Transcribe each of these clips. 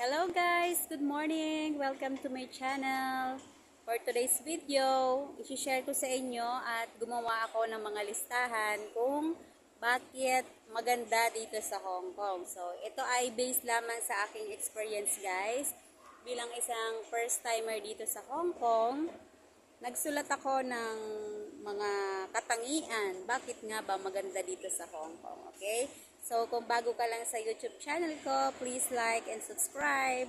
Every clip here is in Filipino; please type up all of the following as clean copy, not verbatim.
Hello guys! Good morning! Welcome to my channel. For today's video, i-share ko sa inyo at gumawa ako ng mga listahan kung bakit maganda dito sa Hong Kong. So, ito ay based lamang sa aking experience guys. Bilang isang first timer dito sa Hong Kong, nagsulat ako ng mga katangian. Bakit nga ba maganda dito sa Hong Kong? Okay? So, kung bago ka lang sa YouTube channel ko, please like and subscribe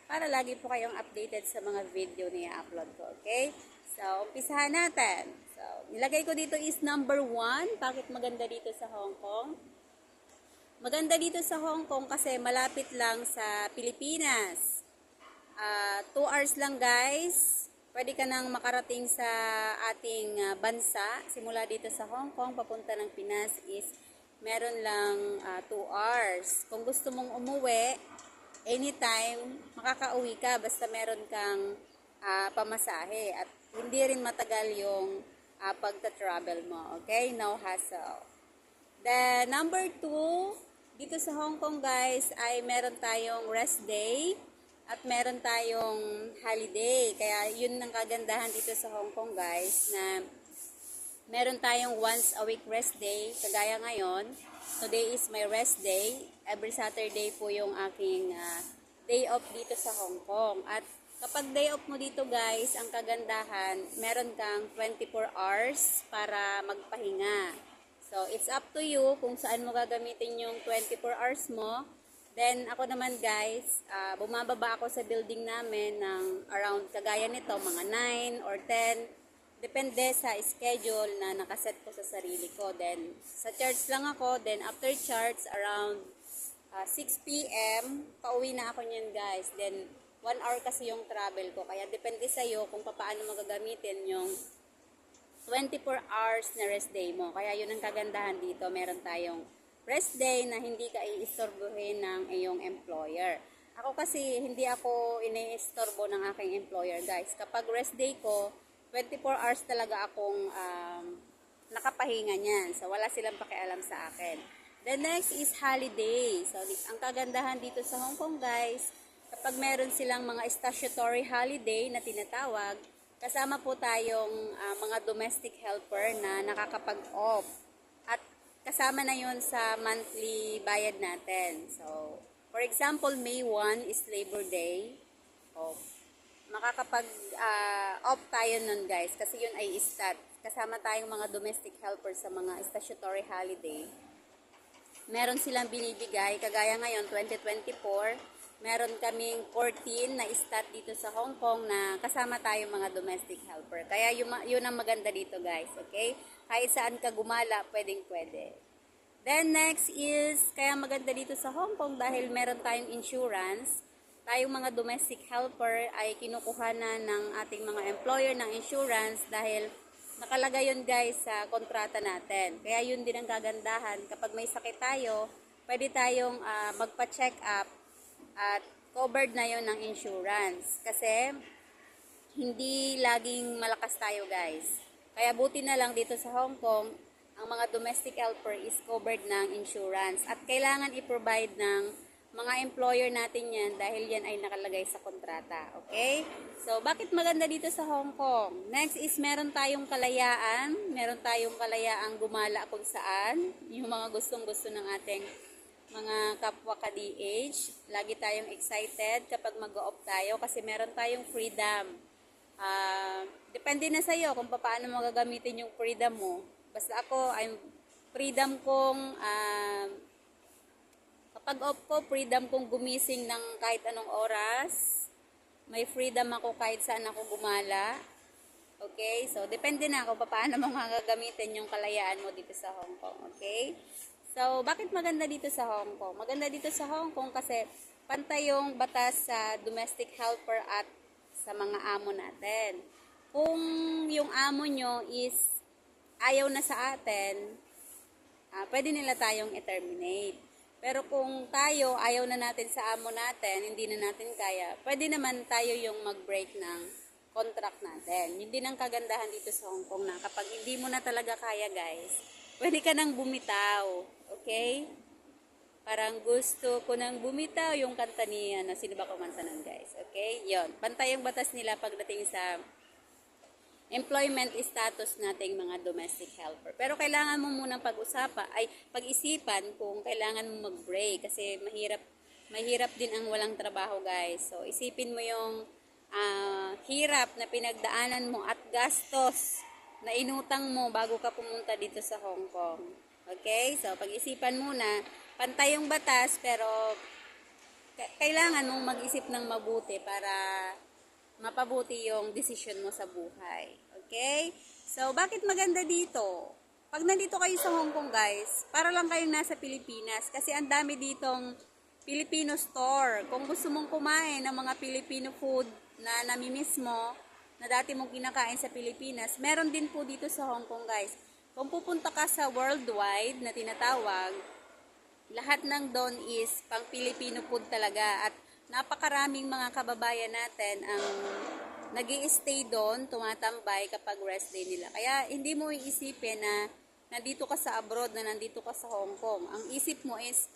para lagi po kayong updated sa mga video na i-upload ko. Okay? So, umpisahan natin. So, nilagay ko dito is number 1. Bakit maganda dito sa Hong Kong? Maganda dito sa Hong Kong kasi malapit lang sa Pilipinas. 2 hours lang guys. Pwede ka nang makarating sa ating bansa. Simula dito sa Hong Kong, papunta ng Pinas is meron lang 2 hours. Kung gusto mong umuwi, anytime, makakauwi ka basta meron kang pamasahe. At hindi rin matagal yung pagta-travel mo. Okay? No hassle. The number 2, dito sa Hong Kong guys, ay meron tayong rest day at meron tayong holiday. Kaya yun ang kagandahan dito sa Hong Kong guys, na meron tayong once a week rest day. Kagaya ngayon, today is my rest day. Every Saturday po yung aking day off dito sa Hong Kong. At kapag day off mo dito guys, ang kagandahan, meron kang 24 hours para magpahinga. So, it's up to you kung saan mo gagamitin yung 24 hours mo. Then, ako naman guys, bumababa ako sa building namin ng around kagaya nito, mga 9 or 10. Depende sa schedule na nakaset ko sa sarili ko. Then, sa church lang ako. Then, after church, around 6 p.m., pauwi na ako niyan guys. Then, 1 hour kasi yung travel ko. Kaya, depende sa'yo kung paano magagamitin yung 24 hours na rest day mo. Kaya, yun ang kagandahan dito. Meron tayong rest day na hindi ka iistorbohin ng iyong employer. Ako kasi, hindi ako iniistorbo ng aking employer guys. Kapag rest day ko, 24 hours talaga akong nakapahinga niyan. So, wala silang pakialam sa akin. The next is holiday. So, ang kagandahan dito sa Hong Kong guys, kapag meron silang mga statutory holiday na tinatawag, kasama po tayong mga domestic helper na nakakapag-off. At kasama na yun sa monthly bayad natin. So, for example, May 1 is Labor Day. Makakapag-off tayo nun guys kasi yun ay stat. Kasama tayong mga domestic helper sa mga statutory holiday. Meron silang binibigay, kagaya ngayon 2024, meron kaming 14 na stat dito sa Hong Kong na kasama tayong mga domestic helper. Kaya yun ang maganda dito guys, okay? Kahit saan ka gumala, pwede. Then next is, kaya maganda dito sa Hong Kong dahil meron tayong insurance. Tayong mga domestic helper ay kinukuha na ng ating mga employer ng insurance dahil nakalagay yun guys sa kontrata natin. Kaya yun din ang kagandahan. Kapag may sakit tayo, pwede tayong magpa-check up at covered na yun ng insurance. Kasi hindi laging malakas tayo guys. Kaya buti na lang dito sa Hong Kong, ang mga domestic helper is covered ng insurance. At kailangan i-provide ng mga employer natin yan dahil yan ay nakalagay sa kontrata. Okay? So, bakit maganda dito sa Hong Kong? Next is meron tayong kalayaan. Meron tayong kalayaang gumala kung saan. Yung mga gustong-gusto ng ating mga kapwa ka-DH. Lagi tayong excited kapag mag-off tayo kasi meron tayong freedom. Depende na sa'yo kung paano mo gagamitin yung freedom mo. Basta ako, freedom kong pag off ko, freedom kong gumising ng kahit anong oras. May freedom ako kahit saan ako gumala. Okay? So, depende na kung paano mo gagamitin yung kalayaan mo dito sa Hong Kong. Okay? So, bakit maganda dito sa Hong Kong? Maganda dito sa Hong Kong kasi pantay yung batas sa domestic helper at sa mga amo natin. Kung yung amo nyo is ayaw na sa atin, pwede nila tayong i-terminate. Pero kung tayo, ayaw na natin sa amo natin, hindi na natin kaya, pwede naman tayo yung mag-break ng contract natin. Yun din ang kagandahan dito sa Hong Kong na kapag hindi mo na talaga kaya guys, pwede ka nang bumitaw. Okay? Parang gusto ko nang bumitaw yung kanta ni, sino ba kumanta nun guys? Okay, yon. Pantay ang batas nila pagdating sa employment status nating mga domestic helper. Pero kailangan mo munang pag-isipan kung kailangan mo mag-break kasi mahirap din ang walang trabaho guys. So isipin mo yung hirap na pinagdaanan mo at gastos na inutang mo bago ka pumunta dito sa Hong Kong. Okay? So pag-isipan muna, pantay yung batas pero kailangan mong mag-isip ng mabuti para mapabuti yung desisyon mo sa buhay. Okay? So, bakit maganda dito? Pag nandito kayo sa Hong Kong, guys, para lang kayong nasa Pilipinas. Kasi ang dami ditong Filipino store. Kung gusto mong kumain ng mga Filipino food na namimiss mo, na dati mong kinakain sa Pilipinas, meron din po dito sa Hong Kong, guys. Kung pupunta ka sa worldwide na tinatawag, lahat ng doon is pang Filipino food talaga. At napakaraming mga kababayan natin ang nag-i-stay doon, tumatambay kapag rest day nila. Kaya hindi mo iisipin na nandito ka sa abroad, na nandito ka sa Hong Kong. Ang isip mo is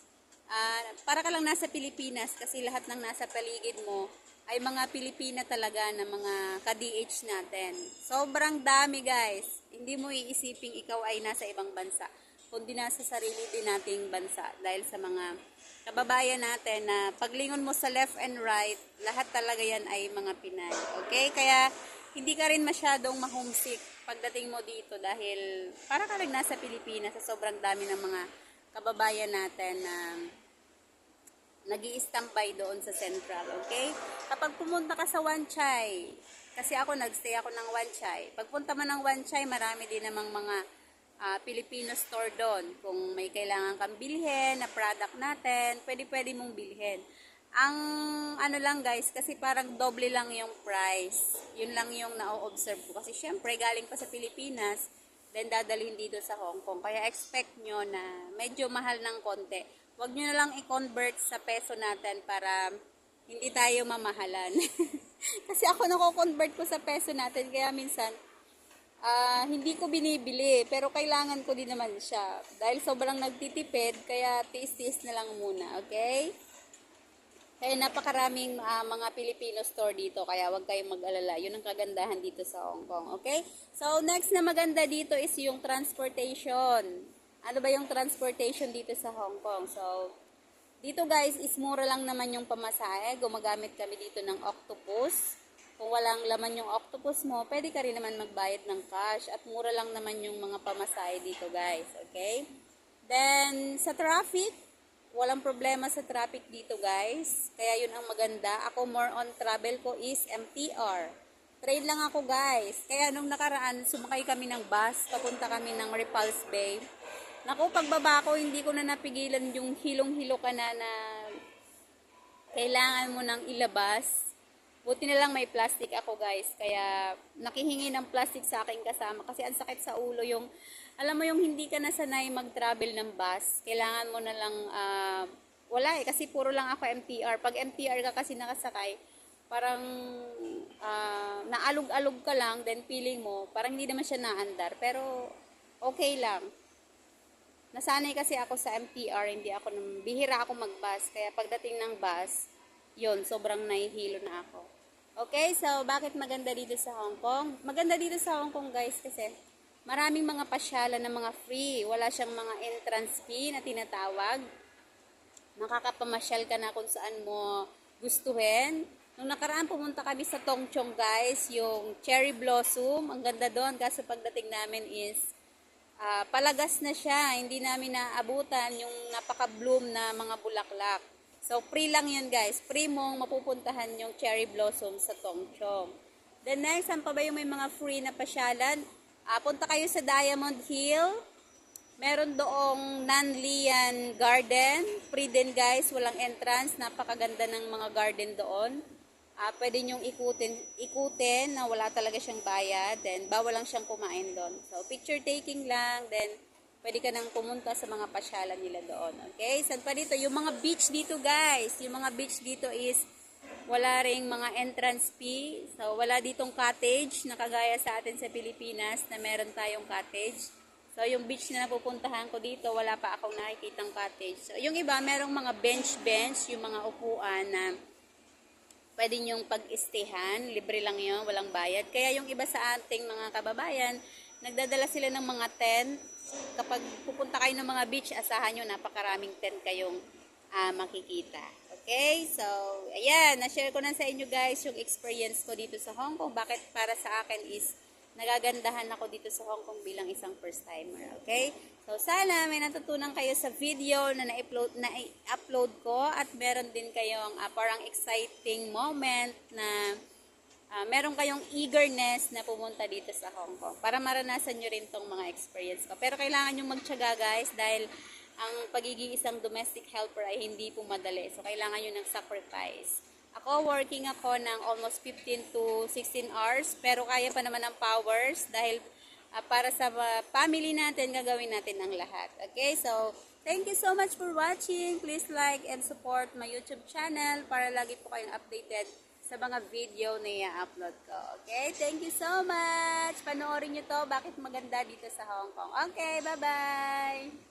para ka lang nasa Pilipinas kasi lahat ng nasa paligid mo ay mga Pilipina talaga na mga ka-DH natin. Sobrang dami guys. Hindi mo iisiping ikaw ay nasa ibang bansa, kundi nasa sarili din nating bansa dahil sa mga kababayan natin na paglingon mo sa left and right, lahat talaga yan ay mga Pinay. Okay? Kaya hindi ka rin masyadong ma-homesick pagdating mo dito dahil para ka rin nasa Pilipinas sa sobrang dami ng mga kababayan natin na nag-i-standby doon sa Central. Okay? Kapag pumunta ka sa Wan Chai, kasi nagstay ako ng Wan Chai. Pagpunta mo ng Wan Chai, marami din namang mga Filipino store doon. Kung may kailangan kang bilhin na product natin, pwede mong bilhin. Ang lang guys, kasi parang doble lang yung price. Yun lang yung na-observe ko. Kasi syempre, galing pa sa Pilipinas, then dadalhin dito sa Hong Kong. Kaya expect nyo na medyo mahal ng konti. Huwag nyo na lang i-convert sa peso natin para hindi tayo mamahalan. Kasi ako nako-convert ko sa peso natin, kaya minsan, hindi ko binibili, pero kailangan ko din naman siya. Dahil sobrang nagtitipid, kaya tiis-tiis na lang muna, okay? Kaya napakaraming mga Filipino store dito, kaya huwag kayong mag-alala. Yun ang kagandahan dito sa Hong Kong, okay? So, next na maganda dito is yung transportation. Ano ba yung transportation dito sa Hong Kong? So, dito guys, is mura lang naman yung pamasahe. Gumagamit kami dito ng Octopus. Kung walang laman yung octopus mo, pwede ka rin naman magbayad ng cash. At mura lang naman yung mga pamasahe dito guys. Okay? Then, sa traffic, walang problema sa traffic dito guys. Kaya yun ang maganda. Ako more on travel ko is MTR. Train lang ako guys. Kaya nung nakaraan, sumakay kami ng bus. Papunta kami ng Repulse Bay. Naku, pagbaba ko, hindi ko na napigilan yung hilong-hilo ka na kailangan mo nang ilabas. Buti na lang may plastic ako guys, kaya nakihingi ng plastic sa aking kasama kasi ang sakit sa ulo yung, alam mo yung hindi ka nasanay mag-travel ng bus, kailangan mo na lang, wala kasi puro lang ako MTR. Pag MTR ka kasi nakasakay, parang naalog-alog ka lang, then feeling mo, parang hindi naman siya naandar, pero okay lang. Nasanay kasi ako sa MTR, bihira ako mag-bus, kaya pagdating ng bus, yun, sobrang nahihilo na ako. Okay, so bakit maganda dito sa Hong Kong? Maganda dito sa Hong Kong guys kasi maraming mga pasyalan na mga free. Wala siyang mga entrance fee na tinatawag. Makakapamasyal ka na kung saan mo gustuhin. Nung nakaraan pumunta kami sa Tung Chung guys, yung cherry blossom. Ang ganda doon kasi pagdating namin is palagas na siya. Hindi namin naabutan yung napaka-bloom na mga bulaklak. So, free lang yun guys. Free mong mapupuntahan yung cherry blossom sa Tung Chung. Then next, saan pa ba yung may mga free na pasyalan? Punta kayo sa Diamond Hill. Meron doong Nanlian Garden. Free din guys. Walang entrance. Napakaganda ng mga garden doon. Pwede nyong ikutin na wala talaga siyang bayad. Then, bawal lang siyang kumain doon. So, picture taking lang. Then, pwede ka nang pumunta sa mga pasyalan nila doon. Okay? Saan pa dito? Yung mga beach dito, guys. Yung mga beach dito is wala ring mga entrance fee. So, wala ditong cottage na kagaya sa atin sa Pilipinas na meron tayong cottage. So, yung beach na napupuntahan ko dito, wala pa akong nakikitang cottage. So, yung iba, merong mga bench, yung mga upuan na pwede nyong pag-istehan. Libre lang yun, walang bayad. Kaya yung iba sa ating mga kababayan, nagdadala sila ng mga tent. Kapag pupunta kayo ng mga beach, asahan nyo, napakaraming tent kayong makikita. Okay? So, ayan, na-share ko na sa inyo guys yung experience ko dito sa Hong Kong. Bakit para sa akin is nagagandahan ako dito sa Hong Kong bilang isang first timer. Okay? So, sana may natutunan kayo sa video na na-upload ko at meron din kayong parang exciting moment na meron kayong eagerness na pumunta dito sa Hong Kong para maranasan nyo rin tong mga experience ko. Pero kailangan nyo magtiyaga guys dahil ang pagiging isang domestic helper ay hindi po madali. So, kailangan nyo ng sacrifice. Ako, working ako ng almost 15 to 16 hours, pero kaya pa naman ang powers dahil para sa family natin, gagawin natin ang lahat. Okay, so, thank you so much for watching. Please like and support my YouTube channel para lagi po kayong updated sa mga video na i-upload ko. Okay, thank you so much. Panoorin nyo to, bakit maganda dito sa Hong Kong. Okay, bye-bye!